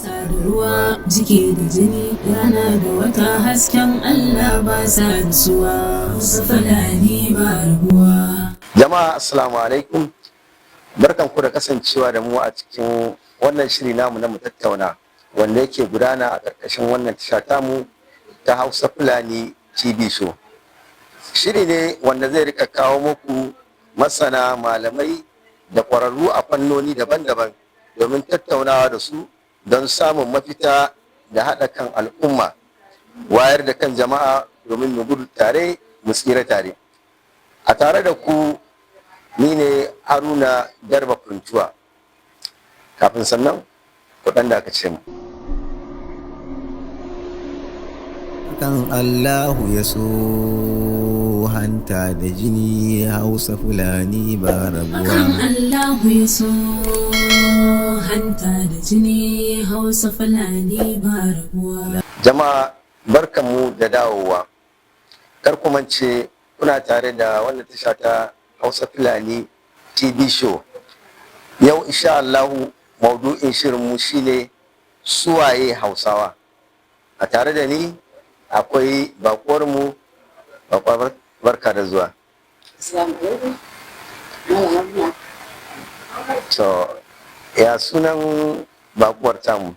ta da ruwa, jiki da jini, rana da wata, hasken Allah ba sa nutsuwa, Hausa Fulani ba rabuwa. Jama'a assalamu alaikum, barkanku da kasancewa da mu a cikin wannan shiri namu na mu tattauna wanda yake gudana a ƙarƙashin wannan tasha tamu ta Hausa Fulani TV show. Shiri ne wanda zai rika kawo muku masana, malamai da ƙwararru a fannoni daban-daban domin tattaunawa da su don samun mafita da haɗa kan al'umma, wayar da kan jama'a domin mu gudu tare mu tsira tare. A tare da ku ni ne Haruna Garba Funtuwa. Kafin sannan ku ɗan dakace mu. Kan Allahu ya so hanta da jini, Hausa Fulani ba rabuwa. Kan Allahu ya so hanta da jini, Hausa Fulani ba rabuwa. Jama'a barkanmu da dawowa. Kar ku mance kuna tare da wannan tasha ta Hausa Fulani TV show. Yau insha Allahu maudu'in shirinmu shine suwaye Hausawa. A tare da ni akwai bakuwarmu, bakwar barka da zuwa. To, ya sunan bakuwar tamu?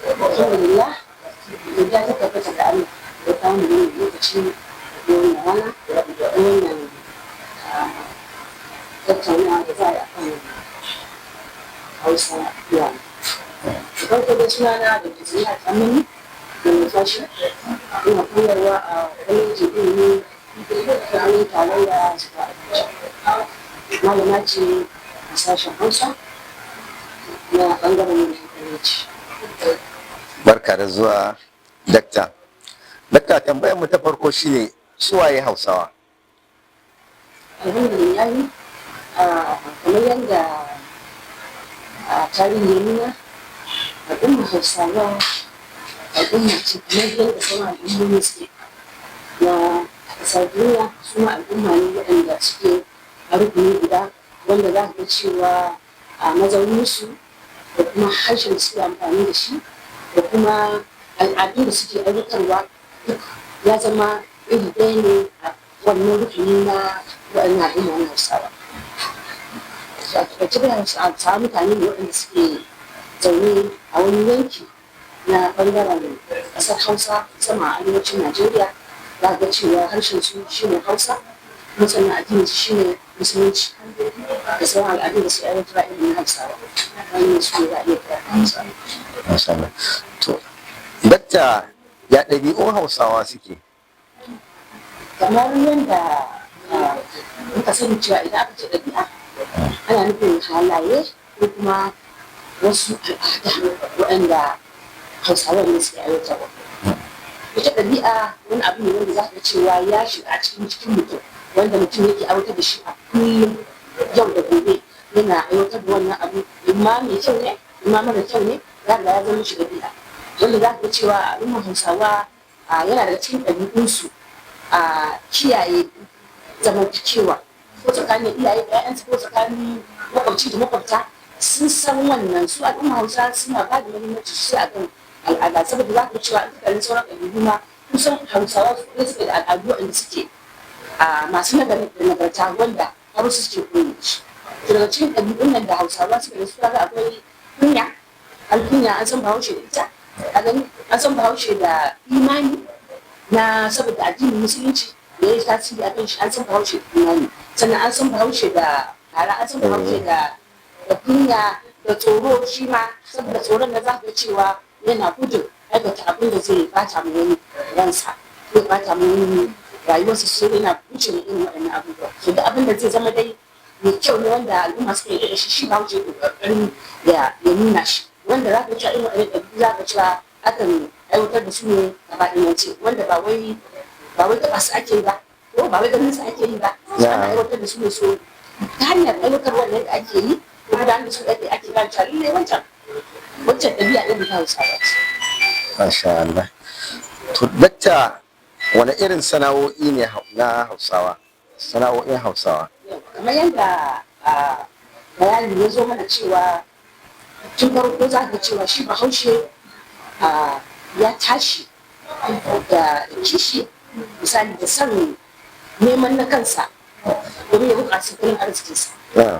Alhamdulillah, godiya ta tabbata da Allah da kawo mu wannan lokaci da wannan rana da wannan tattaunawa da za a yi akan Hausa Fulani. Farko da sunana da ke zuriya ta mani da numfashi, ina koyarwa a kwalejin ilimi ta hannun tarayya zuwa Abuja. Malama ce a sashen Hausa na ɓangaren kwaleji. Barka da zuwa, Dakta. Dakta, tambayar mu ta farko shine suwaye Hausawa? Alhamdulillah, kamar yadda tarihi ya nuna, al'ummar Hausawa al'umma ce kamar yadda sauran al'ummomi suke na ƙasar duniya, suma al'umma ne waɗanda suke a rukuni guda, wanda za ka ga cewa a mazauninsu da kuma harshen da suke amfani da shi da kuma al'adu da suke aiwatarwa duk ya zama iri ɗaya ne a wannan rukuni na waɗannan al'umma na Hausawa. A takaice da Hausawa mutane ne waɗanda suke zaune a wani yanki na ɓangaren ƙasar Hausa sama a arewacin Najeriya. Za ga cewa harshen su shine Hausa, kuma sannan addinin su shine Musulunci da sauran al'adu da su aiwatar irin na Hausawa. Wannan su ne za a iya kira Hausawa. Masha Allah. To, Dakta, ya ɗabi'un Hausawa suke? Kamar yadda muka sani cewa idan aka ce ɗabi'a ana nufin halaye ko kuma wasu al'ada waɗanda Hausawa ne suke aiwatarwa. Ita ɗabi'a wani abu ne wanda za ka cewa ya shiga a cikin mutum, wanda mutum yake aiwatar da shi a kullum yau da gobe yana aiwatar da wannan abu, imma mai kyau ne imma mara kyau ne, za ka ya zama shi ɗabi'a, wanda za ka cewa al'ummar Hausawa yana da cikin ɗabi'unsu a kiyaye zamantakewa ko tsakanin iyaye da 'ya'yansu ko tsakanin makwabci da makwabta. Sun san wannan, su al'ummar Hausa suna ba da muhimmanci sosai a kan al'ada, saboda za ka cewa in kalli sauran ƙabilu ma kusan Hausawa su ne suke da al'adu waɗanda suke masu nagari da nagarta wanda har su suke koyi da shi. Daga cikin ɗabi'un nan da Hausawa suke da su kaga akwai kunya, alkunya an san Bahaushe da ita, a gani an san Bahaushe da imani na saboda addinin Musulunci da ya yi tasiri a kan shi, an san Bahaushe da imani, sannan an san Bahaushe da tara, an san Bahaushe da kunya da tsoro shi ma, saboda tsoron da za ka cewa yana gudun aikata abin da zai bata mu wani ransa, zai bata mu wani rayuwarsa, sai yana wuce ne irin waɗannan abubuwa. So da abin da zai zama dai mai kyau ne wanda al'umma suka yi da shi ba wuce ƙoƙarin ya nuna shi, wanda za ka cewa irin waɗannan ɗabi'u za ka cewa akan aiwatar da su ne gaba ɗayance, wanda ba wai taɓa su ake yi ba ko ba wai ganin su ake yi ba, ana aiwatar da su ne so ta hanyar aiwatarwa da ake yi ko gudanar da su ake gane cewa lallai wancan ɗabi'a ɗin ta Hausawa ce. Masha Allah. To, Dakta, wani irin sana'o'i ne na Hausawa? Sana'o'in Hausawa. Kamar yadda bayani ya zo mana cewa tun farko za ka cewa shi bahaushe ya tashi da kishi misali da son neman na kansa domin ya buƙaci kuɗin arzikinsa.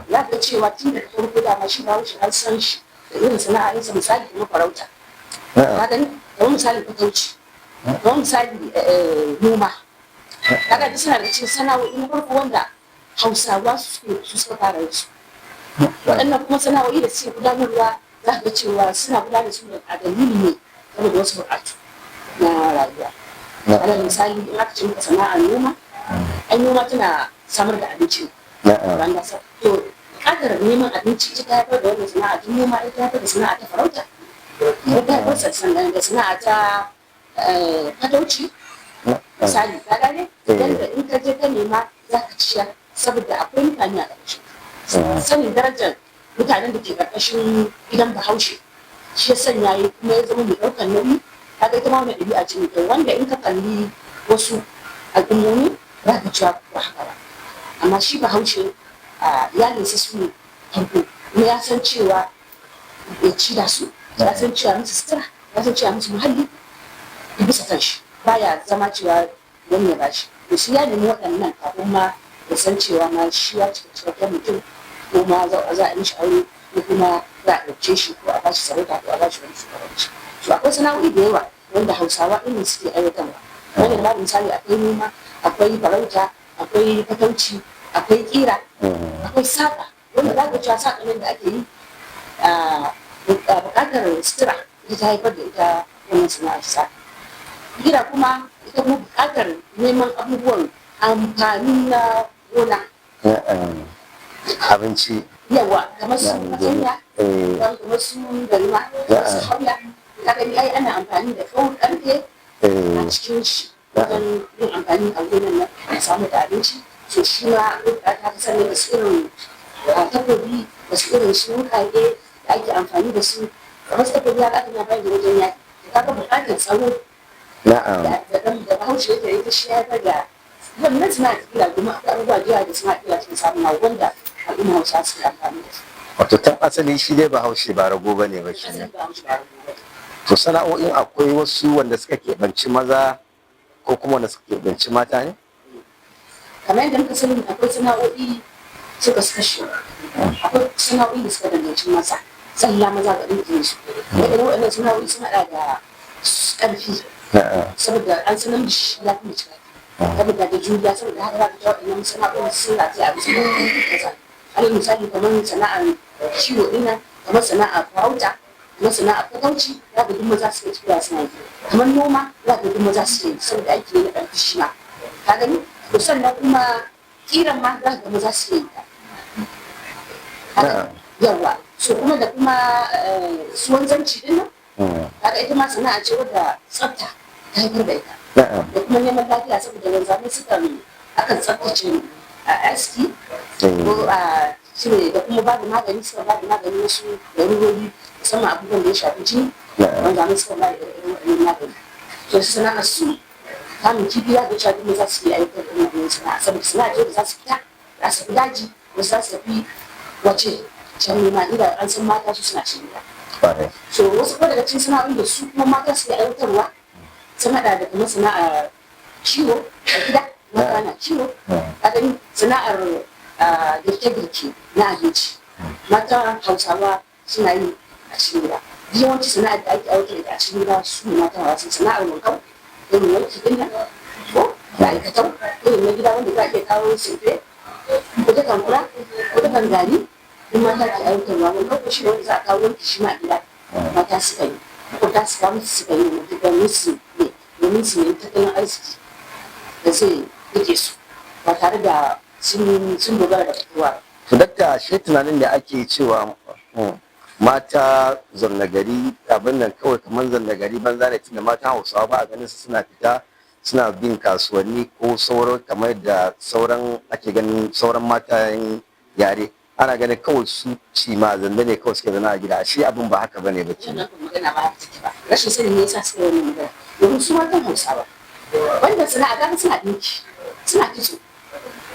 Ya ga cewa tun da farko dama shi bahaushe an san shi da irin sana'arsa misali kuma farauta. Ka gani kamar misali fatauci kamar misali noma. Kaga duk suna da cikin sana'o'i na farko wanda Hausawa su suka fara yin su. Waɗannan kuma sana'o'i da suke gudanarwa za ka ga cewa suna gudanar su a dalili ne saboda wasu buƙatu na rayuwa. Alal misali in aka ce maka sana'ar noma, ai noma tana samar da abinci. To ƙadar neman abinci ita ta haifar da wannan sana'a ta noma, ita ta haifar da sana'a ta farauta, ita ta haifar da sana'a ta fatauci. Misali ka gane yadda in ka je ka nema za ka ciyar saboda akwai mutane a ƙarshe. Sanin darajar mutanen da ke ƙarƙashin gidan Bahaushe shi ya sanya ya kuma ya zama mai ɗaukar nauyi. Kaga ita ma mai ɗabi'a ce mai wanda in ka kalli wasu al'ummomi za ka cewa ba haka ba, amma shi Bahaushe ya nisa su ne farko kuma ya san cewa ya ci da su, ya san cewa musu sutura, ya san cewa musu muhalli bisa kan shi baya zama cewa wani ya bashi. Da shi ya nemi waɗannan kafin ma ya san cewa ma shi ya cika cikakken mutum ko ma za a mishi aure ko kuma za a ɗauke shi ko a bashi sarauta ko a bashi wani shugabanci. To akwai sana'o'i da yawa wanda Hausawa ɗin suke aiwatarwa. Wanda da misali akwai noma, akwai farauta, akwai fatauci, akwai ƙira, akwai saƙa wanda za ka cewa saƙa nan da ake yi buƙatar sutura ita ta haifar da ita wannan sana'ar saƙa. Ƙira kuma ita kuma buƙatar neman abubuwan amfani na gona. Abinci. Yawa kamar su fatanya, kamar su galma, kamar su hauya. Ka gani ai ana amfani da ƙarfe a cikin shi wajen yin amfani a gonan nan a samu da abinci. To shi ma ta kasar da su irin takobi da su irin su wuƙaƙe da ake amfani da su. Kamar su takobi haka aka na bayar da wajen yaƙi. Ka ga buƙatar tsaro da Bahaushe yake ita shi ya da wannan suna kila kuma abubuwa jiya da suna kila sun samu na wanda al'umma Hausa suke amfani da su. Wato tan asali shi dai Bahaushe ba rago bane ba shi ne. To sana'o'in akwai wasu wanda suka keɓanci maza ko kuma wanda suka keɓanci mata ne? Kamar yadda muka sani akwai sana'o'i suka kashe, akwai sana'o'i da suka danganci maza tsalla maza ga ɗin su. Waɗannan waɗannan sana'o'i sun haɗa da ƙarfi saboda an sanar da shi ya fi mace ƙarfi saboda da juriya saboda haka za ka jawo waɗannan sana'o'i sun rataya a bisa ƙasa. Alal misali kamar sana'ar kiwo ɗin nan, kamar sana'ar farauta, kamar sana'ar fatauci za ka duk maza su ke tafiya suna yi. Kamar noma za ka duk maza su yi saboda aiki ne na ƙarfi shi ma. Ka gani? To sannan kuma kiran ma za ka maza su yi ta. Yawa. So kuma da kuma suwan zanci din nan. Kaga ita ma sana'a ce wadda tsafta ta haifar da ita. Da kuma neman lafiya saboda wanzamai sukan akan tsaftace a aski ko a cire da kuma ba da magani suka ba da magani wasu larurori musamman abubuwan da ya shafi jini. Wanzamai suka ba da irin waɗannan magani. To sana'ar su kamun kifi ya gaci abin da za su yi aikata da wannan sana'a saboda sana'a ce da za su fita za su fi daji wasu za su tafi wace can nema inda an san mata su suna cin gida. So wasu kuma daga cikin sana'o'in da su kuma mata su ke aiwatarwa sun haɗa da kuma sana'ar ciwo a gida mata na ciwo a gani sana'ar girke-girke na abinci mata Hausawa suna yi a cikin gida. Yawanci sana'ar da ake aiwatar da a cikin gida su ne mata Hausa sana'ar wankau irin wanki din nan ko da aikatau irin na gida wanda za a iya kawo sirfe ko ta kankura ko ta kangari in mata ke aiwatarwa wani lokaci wanda za a kawo wanki shi ma gida mata suka yi ko ta su kawo musu suka yi domin su ne tattalin arziki da zai rike su ba tare da sun dogara da fitowa. To dakta shi tunanin da ake cewa mata zanna gari abin nan kawai kamar zanna gari banza ne tunda mata Hausawa ba a ganin su suna fita suna bin kasuwanni ko sauran kamar da sauran ake ganin sauran matayen yare ana ganin kawai su ci ma zanne ne kawai suke zana a gida shi abin ba haka bane ba kenan. Magana ba haka take ba rashin sani ne yasa suka yi wannan magana domin su matan Hausawa wanda sana'a ga suna dinki suna kitso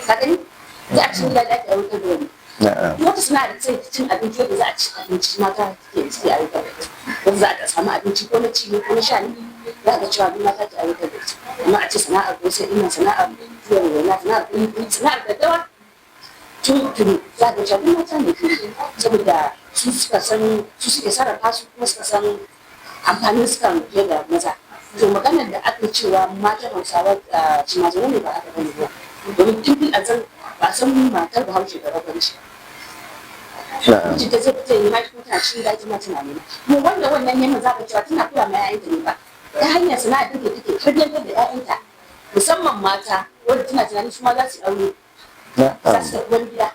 ka gani da a cikin gida da ake aiwatar da wani na'am, wata sana'a da sai cin abinci wanda za a ci abinci mata ke suke ayyukan da ita wanda za a samu abinci ko na ci ne ko na sha ne za ka cewa duk mata ke ayyukan da ita amma a ce sana'ar ko sai ina sana'ar zuwa waina sana'ar kuɗi sana'ar daddawa tun za ka cewa duk mata ne ke saboda su suka san su suke sarrafa su kuma suka san amfanin suka fiye da maza to maganar da aka cewa matan hausawa cimazuru ne ba aka bane ba domin tun fil azal ba san matar bahaushe da rabanci na'am, ta zai fita yi mata tana cikin daji ma tana nema mu wanda wannan neman za ka cewa tana kula ma 'ya'yanta ne ba ta hanyar sana'a da take tarbiyyantar da 'ya'yanta musamman mata wanda tana tunanin su ma za su aure za su tafi wani gida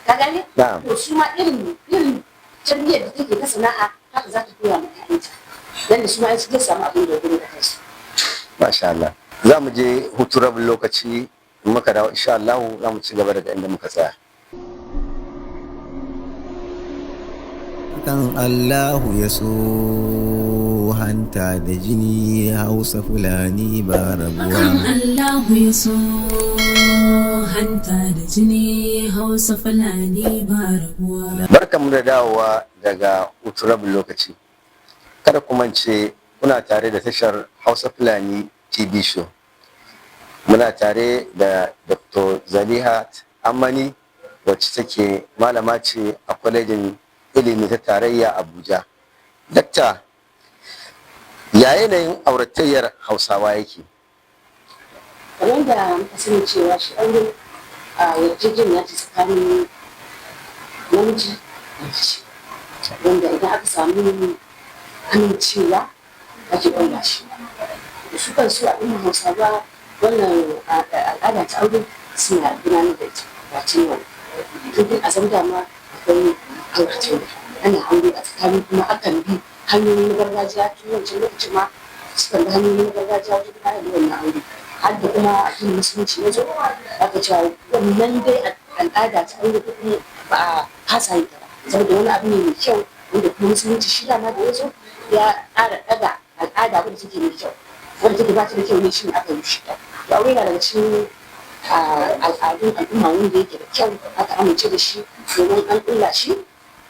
ka gane Na'am. to su ma irin tarbiyyar da take ta sana'a haka za ta koya ma 'ya'yanta dan da su ma su zai samu abin da gudu da kansu masha Allah. Za mu je hutu rabin lokaci in muka dawo insha Allah za mu ci gaba daga inda muka tsaya. kan Allahu ya so hanta da jini Hausa Fulani ba Akan rabuwa. Allahu ya so hanta da jini Hausa Fulani ba rabuwa. Barkanmu da dawowa daga hutu rabin lokaci. Kada ku mance kuna tare da tashar Hausa Fulani TV show. Muna tare da Dr. Zalihat Amani wacce take malama ce a kwalejin ilimi ta tarayya Abuja. Dakta, ya yanayin auratayyar Hausawa yake? kamar da muka sani cewa shi aure a yarjejeniya ce tsakanin namiji da mace wanda idan aka samu amincewa ake ɗaura shi da su kan su al'ummar hausawa wannan al'ada ta aure suna gudanar da ita ba ce wani tun a zama dama akwai auratayya ana aure a tsakanin kuma akan bi hanyoyi na gargajiya tun wancan lokacin ma sukan bi hanyoyi na gargajiya wajen gudanar da wannan aure har da kuma addinin musulunci ya zo aka cewa wannan dai al'ada ta aure ko kuma ba a kasa yi ta ba saboda wani abu ne mai kyau wanda kuma musulunci shi dama da ya zo ya ƙara ɗaga al'ada wadda take mai kyau wadda take ba ta da kyau ne shi ne aka yi shi to aure na daga cikin al'adun al'umma wanda yake da kyau aka amince da shi domin an ƙulla shi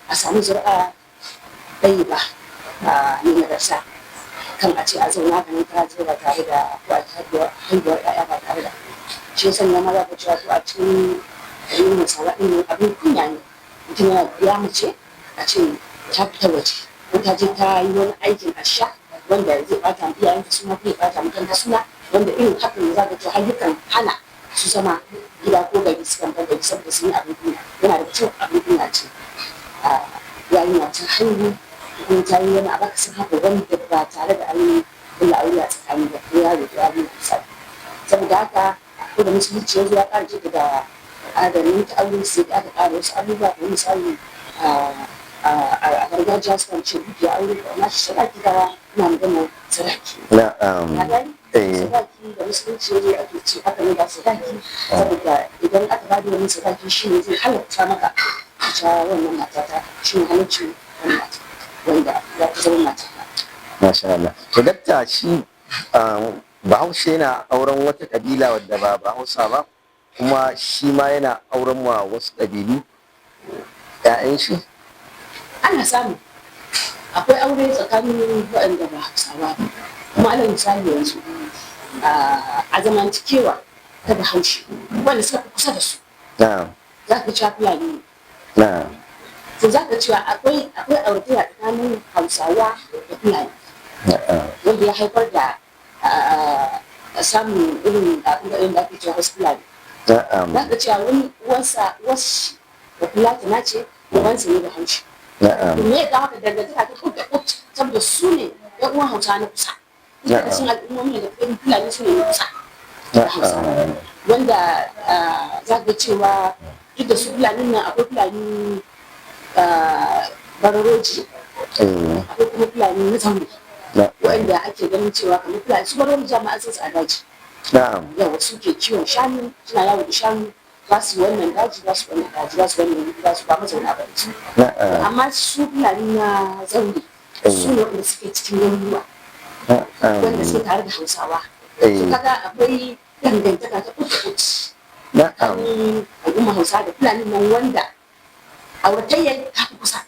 a samu zuri'a ɗaya ba ne nagarta kan a ce a zauna ka nan kara ba tare da ko a haihuwar ƴaƴa ba tare da shi ya sanya maza ka cewa to a cikin yin masara ɗin abin kunya ne mutum yana ya mace a ce ta fita waje ko ta je ta yi wani aikin asha wanda zai ɓata ma iyayenta suna ko ya ɓata mutanta suna wanda irin hakan ne za ka ce har yakan hana su zama gida ko gari su kan gari saboda sun yi abin kunya yana da kyau abin kunya ce yarinya ta haihu ko ta yi wani abu sun haka wanda ba tare da an yi kula aure a tsakanin da ko yaro da yarinya misali saboda haka ko da musulunci ya zo ya ƙara jika da adamin ta aure sai da aka ƙara wasu abubuwa da misali a gargajiya sukan ce duk ya aure da nashi sadaki da ina magana sadaki a gani sadaki da musulunci ya zo ake ce aka ne ba sadaki saboda idan aka ba da wani sadaki shi ne zai halatta maka ta wannan matata shi ne halaccin wannan mata wanda ya ta zama mata. Masha Allah. To dakta shi Bahaushe yana auren wata kabila wadda ba Bahausa ba kuma shi ma yana auren wa wasu kabilu ƴaƴan shi? Ana samu akwai aure tsakanin waɗanda ba Hausawa ba kuma ana misali yanzu a zamantakewa ta Bahaushe wanda suka fi kusa da su Na'am. za ka ci Fulani ne. Na'am. To za ka cewa akwai auratayya tsakanin Hausawa da Fulani wanda ya haifar da samun irin abin da ake cewa wasu Fulani. Na'am. Za ka cewa wani uwansa wasu da Fulatana ce uwansa ne da Haushi. Na'am. Me ya kawo da dangantaka ta kuka kuka saboda su ne ƴan uwan Hausa na kusa. Ita da sun al'ummomi da irin Fulani su ne na kusa. Da Hausa. Wanda za ka cewa duk da su Fulani nan akwai Fulani bararoji akwai kuma Fulani na zaune wanda ake ganin cewa kamar Fulani su bararoji jama'a sun a daji Na'am. yawa suke kiwon shanu suna yawo da shanu za su wannan daji za su wannan daji za su wannan za su ba mazauna ba su Na'am. amma su Fulani na zaune su ne wanda suke cikin garuruwa wanda suke tare da Hausawa su kaga akwai dangantaka ta kuta Na'am. al'umma Hausa da Fulani nan wanda auratayyar ta fi kusa.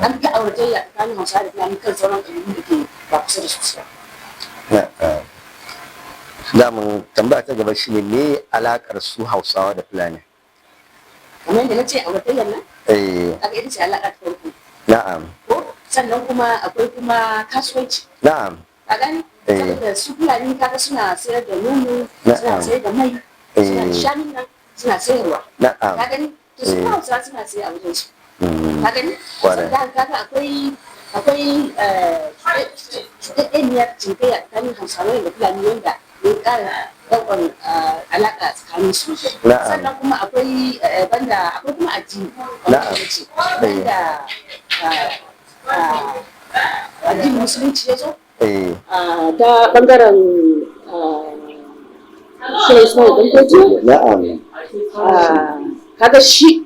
An fi auratayya tsakanin Hausa da Fulani kan sauran kabilu da ke ba kusa da su ba. damun tambaya ta gaba shine me alakar su Hausawa da Fulani? Kamar yadda na ce auratayyar nan, aka ita ce alaƙa ta farko. Na'am. Ko sannan kuma akwai kuma kasuwanci. Na'am. A gani? Saboda su Fulani kaga suna sayar da nono, suna sayar da mai, suna da shanun nan, suna sayarwa. Na'am. Ka gani? To su Hausawa suna sayar a wajen su. Ka gani? Kwarai. Sannan kaga akwai cuɗaɗɗeniyar cinikayya tsakanin Hausawa da Fulani wanda ya ƙara ɗaukar alaƙa tsakanin su. Sannan kuma akwai kuma addini. Na'am. Banda addinin musulunci ya zo. Ta ɓangaren shi Usman Dankojo. Na'am. Kaga shi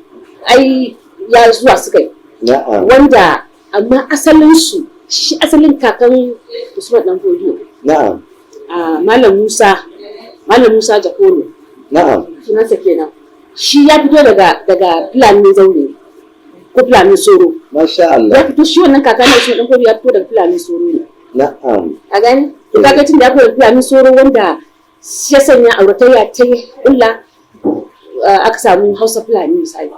ai ya zuwa suka yi. Na'am. Wanda amma asalin kakan Usman Dankojo. Na'am. Malam Musa Jakolo. Na'am. Sunansa kenan. Shi ya fito daga Fulani Zaure ko Fulani Soro. Masha Allah. Ya fito shi wannan kakan Usman Dankojo ya fito daga Fulani Soro ne. Na'am. A gani? Kaga tun da ya fito daga Fulani Soro wanda ya sanya auratayya ta illa aka samu Hausa Fulani misali.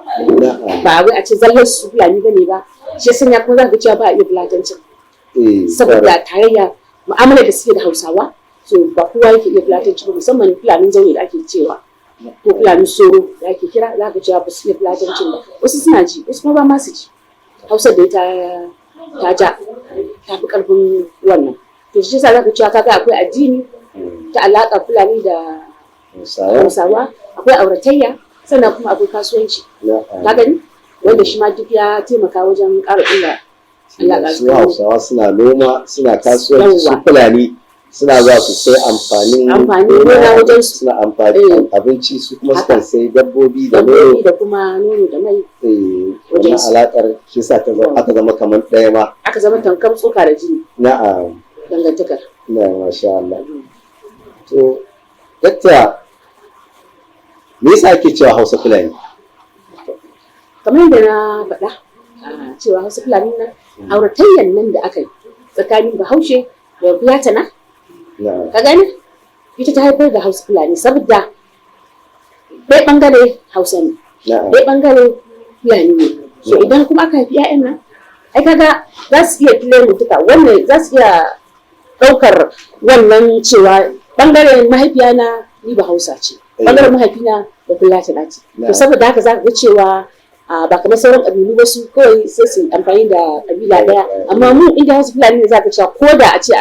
Ba wai a ce zallar su Fulani bane ba. Shi ya sanya kuma za ka cewa ba a iya Fulatancin. Saboda tarayya mu'amala da suke da Hausawa. So ba kowa yake iya Fulatanci ba musamman Fulanin Zaure da ake cewa. Ko Fulani Soro da ake kira za ka cewa ba su iya Fulatancin ba. Wasu suna ji, wasu kuma ba ma su ji. Hausa da ta ja, ta fi ƙarfin wannan. To shi yasa za ka cewa kaga akwai addini ta alaƙa Fulani da Hausawa, akwai auratayya, sannan kuma akwai kasuwanci. Ka gani? Wanda shi ma duk ya taimaka wajen ƙara illa alaƙa. Su Hausawa suna noma, suna kasuwanci, su Fulani suna zuwa su sai amfanin gona wajen su. Suna amfani abinci, su kuma sukan sai dabbobi da nono. Da kuma nono da mai. Wannan alaƙar shi sa aka zama kamar ɗaya ma. Aka zama tankar tsoka da jini. Na'am. Dangantakar. Na'am, masha Allah. To, dakta, me yasa ake cewa Hausa Fulani? Kamar yadda na faɗa cewa Hausa Fulani nan auratayyan nan da aka yi tsakanin Bahaushe da Fulatana. Ka gani? Ita ta haifar da Hausa Fulani saboda ɗaya ɓangare Hausa ne, ɗaya ɓangare Fulani ne. So idan kuma aka haifi 'ya'yan nan, ai kaga za su iya kilan mutuka, wannan za su iya ɗaukar wannan cewa ɓangaren mahaifiyana ni Bahausa ce, ɓangaren mahaifina da Fulatana ce. To saboda haka za ka ga cewa ba kamar sauran ƙabilu ba su kawai sai su amfani da ƙabila ɗaya, amma mu inda Hausa Fulani ne za ka cewa ko da a ce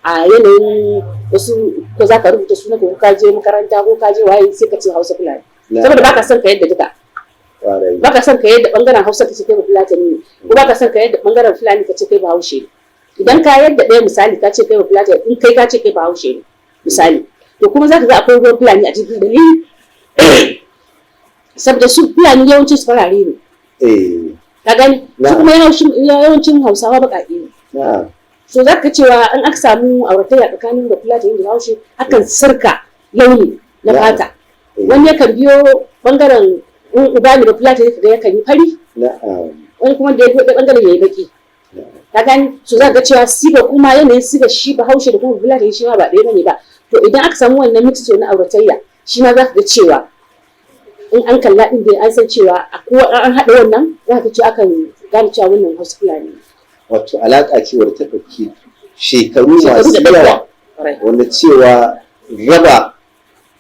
a yanayin wasu ko za ka rubuta suna ko ka je makaranta ko ka je waye sai ka ce Hausa Fulani saboda baka son ka yadda duka, baka son ka yadda bangaren Hausa ka ce kai ba Fulatani ne, ko baka son ka yadda bangaren Fulani ka ce kai ba Haushe ne. Idan ka yadda ɗaya misali ka ce kai ba Fulatani, in kai ka ce kai ba Haushe ne misali, to kuma za ka ga akwai ruwan Fulani a cikin dalili saboda su Fulani yawancin su farare ne. Ka gani? Su kuma yawancin Hausawa baƙaƙe ne. So za ka cewa an aka samu auratayya tsakanin da Fulatani da Bahaushe akan sirka launi na fata. Wani yakan biyo bangaren uba ne da Fulatani kaga yakan yi fari. Wani kuma da ya biyo bangaren ya yi baki. Ka gani? So za ka cewa siga kuma yanayin siga shi Bahaushe da kuma Fulatani shi ma ba ɗaya bane ba. To idan aka samu wannan mixture na auratayya shi ma za ka ga cewa in an kalla din dai an san cewa an haɗa wannan za ka ce akan gane cewa wannan Hausa Fulani. Wato alaƙa ce wadda ta ɗauki shekaru masu yawa, wanda cewa raba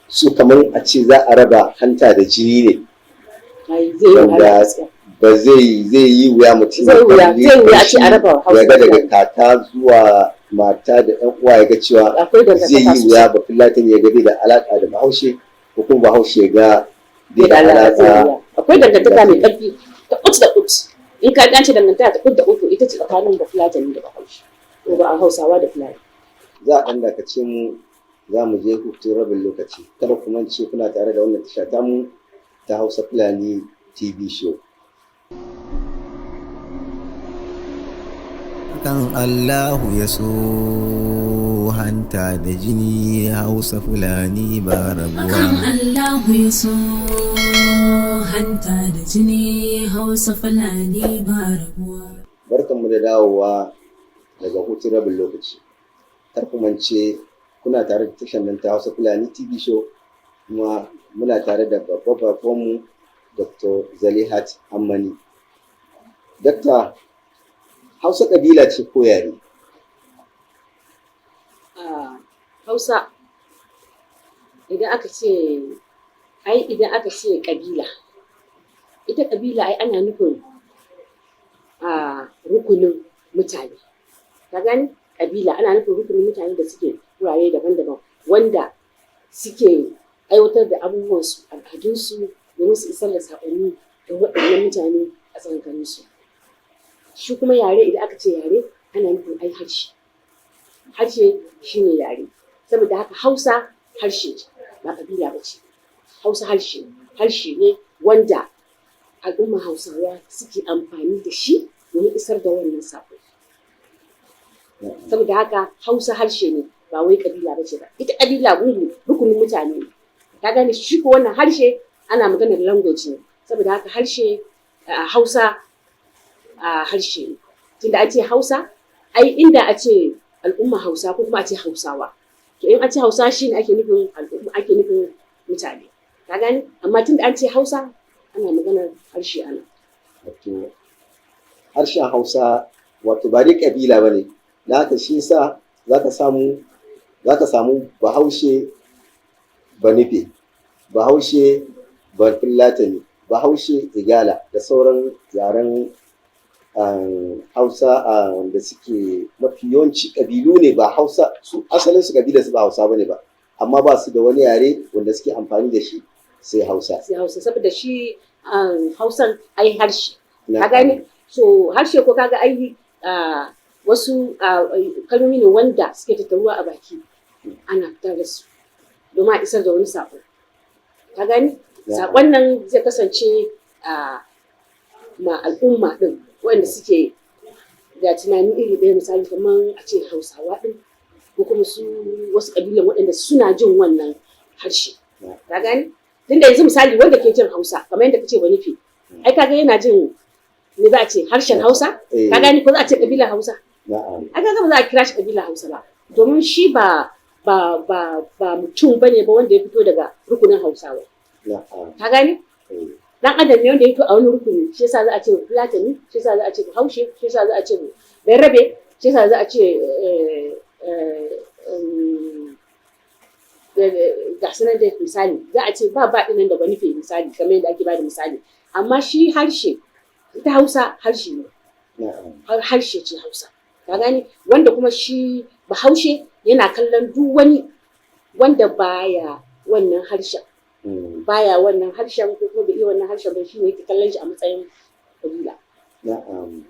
su kamar a ce za a raba hanta da jini ne. Wanda ba zai yi wuya mutum ya ga daga kaka zuwa mata da ɗan uwa ya ga cewa zai yi wuya ba Fulatani ya ga da alaƙa da Bahaushe ko kuma Bahaushe ya ga da alaƙa. Akwai dangantaka mai ƙarfi da ut da ut. In ka dace dangantaka ta ut da ut ita ce tsakanin da Fulatani da Bahaushe ko ba Hausawa da Fulani. Za a ɗan dakacin mu za mu je hutun rabin lokaci. Kada ku mance kuna tare da wannan tasha tamu ta Hausa Fulani TV show. Kan Allahu ya so hanta da jini Hausa Fulani ba rabuwa. Akan Allahu ya so hanta da jini Hausa Fulani ba rabuwa. Barkanmu da dawowa daga hutun rabin lokaci. Kar ku mance kuna tare da tashar nan ta Hausa Fulani TV show, kuma muna tare da babban bakonmu Dr. Zalihat Ammani. Dakta, Hausa ƙabila ce ko yare? Hausa idan aka ce ƙabila, ita ƙabila ai ana nufin rukunin mutane. Ka gani? Ƙabila ana nufin rukunin mutane da suke wurare daban-daban, wanda suke aiwatar da abubuwansu, al'adunsu, domin su isar da saƙonni ga waɗannan mutane a tsakaninsu. Shi kuma yare, idan aka ce yare ana nufin ai harshe. Harshe shi ne yare. Saboda haka Hausa harshe ce, ba ƙabila ba ce. Hausa harshe ne wanda al'ummar Hausawa suke amfani da shi domin isar da wannan saƙo. Saboda haka Hausa harshe ne, ba wai ƙabila ba ce ba. Ita ƙabila rukunin mutane ne. Ka gane? Shi ko wannan harshe ana maganar language ne. Saboda haka harshe Hausa harshe ne. Tunda a ce Hausa, ai inda a ce al'umma Hausa ko kuma a ce Hausawa. To in a ce Hausa shi ne ake nufin al'umma, ake nufin mutane. Ka gane? Amma tunda an ce Hausa, ana maganar harshe ana. Wato harshen Hausa wato ba dai ƙabila ba ne. Da haka shi yasa za ka samu Bahaushe Banife, Bahaushe Bafulatani, Bahaushe Igala da sauran yaren Hausa da suke mafi yawanci ƙabilu ne, ba Hausa, su asalin su ƙabilar su ba Hausa bane ba, amma ba su da wani yare wanda suke amfani da shi sai Hausa. Sai Hausa, saboda shi Hausan ai harshe. Ka gane? So harshe ko kaga ai wasu kalmomi ne wanda suke tattaruwa a baki, ana fitar da su domin a isar da wani saƙo. Ka gane? Saƙon nan zai kasance ma al'umma ɗin wanda suke da tunani iri ɗaya, misali kamar a ce Hausawa ɗin, ko kuma su wasu ƙabilan waɗanda suna jin wannan harshe. Ka gane? Tunda yanzu misali wanda ke jin Hausa, kamar yadda kace Banife, ai kaga yana jin me za a ce harshen Hausa. Ka gane? Ko za a ce ƙabilar Hausa? Ai kaga ba za a kira shi ƙabilar Hausa ba, domin shi ba mutum bane ba wanda ya fito daga rukunin Hausawa. Ka gane? Dan adam ne wanda ya fito a wani rukuni, shi yasa za a ce Fulatani, shi yasa za a ce Bahaushe, shi yasa za a ce Bayarabe, shi yasa za a ce ga sunan da misali, za a ce ba ɗinan da Banife misali, kamar yadda ake bada misali. Amma shi harshe, ita Hausa harshe ne. Harshe ce Hausa. Ka gane? Wanda kuma shi Bahaushe yana kallon duk wani wanda baya wannan harshen. Baya wannan harshen ko kuma bai iya wannan harshen ba, shi ne yake kallon shi a matsayin ƙabila.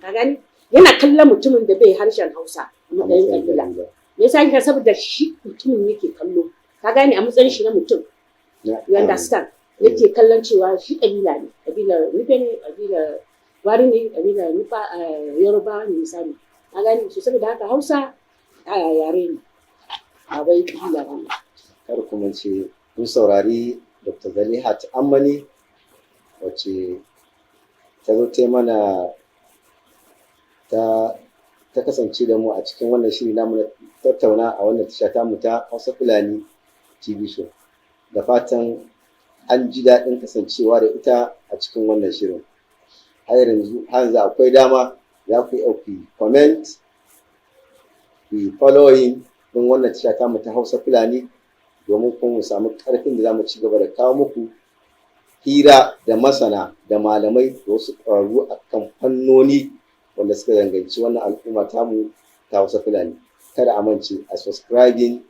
Ka gane? Yana kallon mutumin da bai harshen Hausa a matsayin ƙabila. Me yasa kika? Saboda shi mutumin yake kallo. Ka gane? A matsayin shi na mutum. You understand? Yake kallon cewa shi ƙabila ne. Ƙabilar Nupe ne, ƙabilar Wari ne, ƙabilar Nufa, Yoruba ne misali. Ka gane? So saboda haka Hausa yare ne. A bai ƙabila ba ne. Kar kuma ce kun saurari Dr. Zalihat Ammani, wacce ta zo ta mana ta kasance da mu a cikin wannan shiri namu na tattauna a wannan tasha tamu ta Hausa Fulani TV show. Da fatan an ji daɗin kasancewa da ita a cikin wannan shirin. Har yanzu akwai dama za ku yi comment, ku yi following din wannan tasha tamu ta Hausa Fulani, domin kuma mu samu ƙarfin da za mu ci gaba da kawo muku hira da masana da malamai da wasu ƙwararru a kan fannoni wanda suka danganci wannan al'umma tamu ta Hausa Fulani. Kada a mance a subscribing,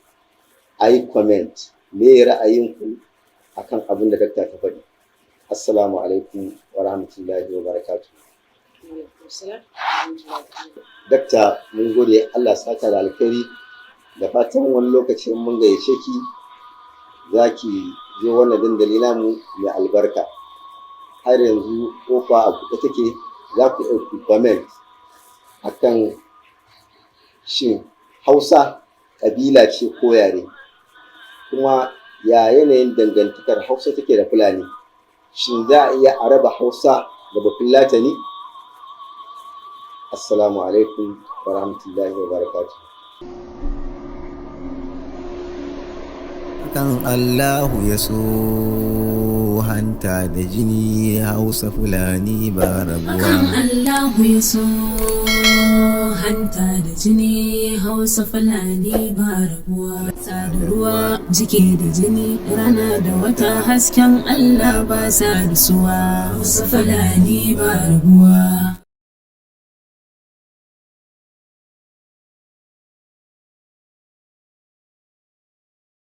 a yi comment, me ra'ayinku a kan abin da dakta ta faɗi. Assalamu alaikum wa rahmatullahi wa barakatuh. Dakta, mun gode, Allah saka da alkhairi, da fatan wani lokacin mun gayyace ki za ki zo wannan dandali namu mai albarka. Har yanzu kofa a buɗe take, za ku ɗauki comment akan shin Hausa ƙabila ce ko yare, kuma ya yanayin dangantakar Hausa take da Fulani. shin za a iya a raba Hausa da Bafillatani? Assalamu alaikum wa rahmatullahi wa barakatuh. kan Allahu ya so hanta da jini Hausa Fulani ba rabuwa. Akan Allahu ya so hanta da jini Hausa Fulani ba rabuwa. Sadarwa jiki da jini rana da wata hasken Allah ba sa rasuwa. Hausa Fulani ba rabuwa.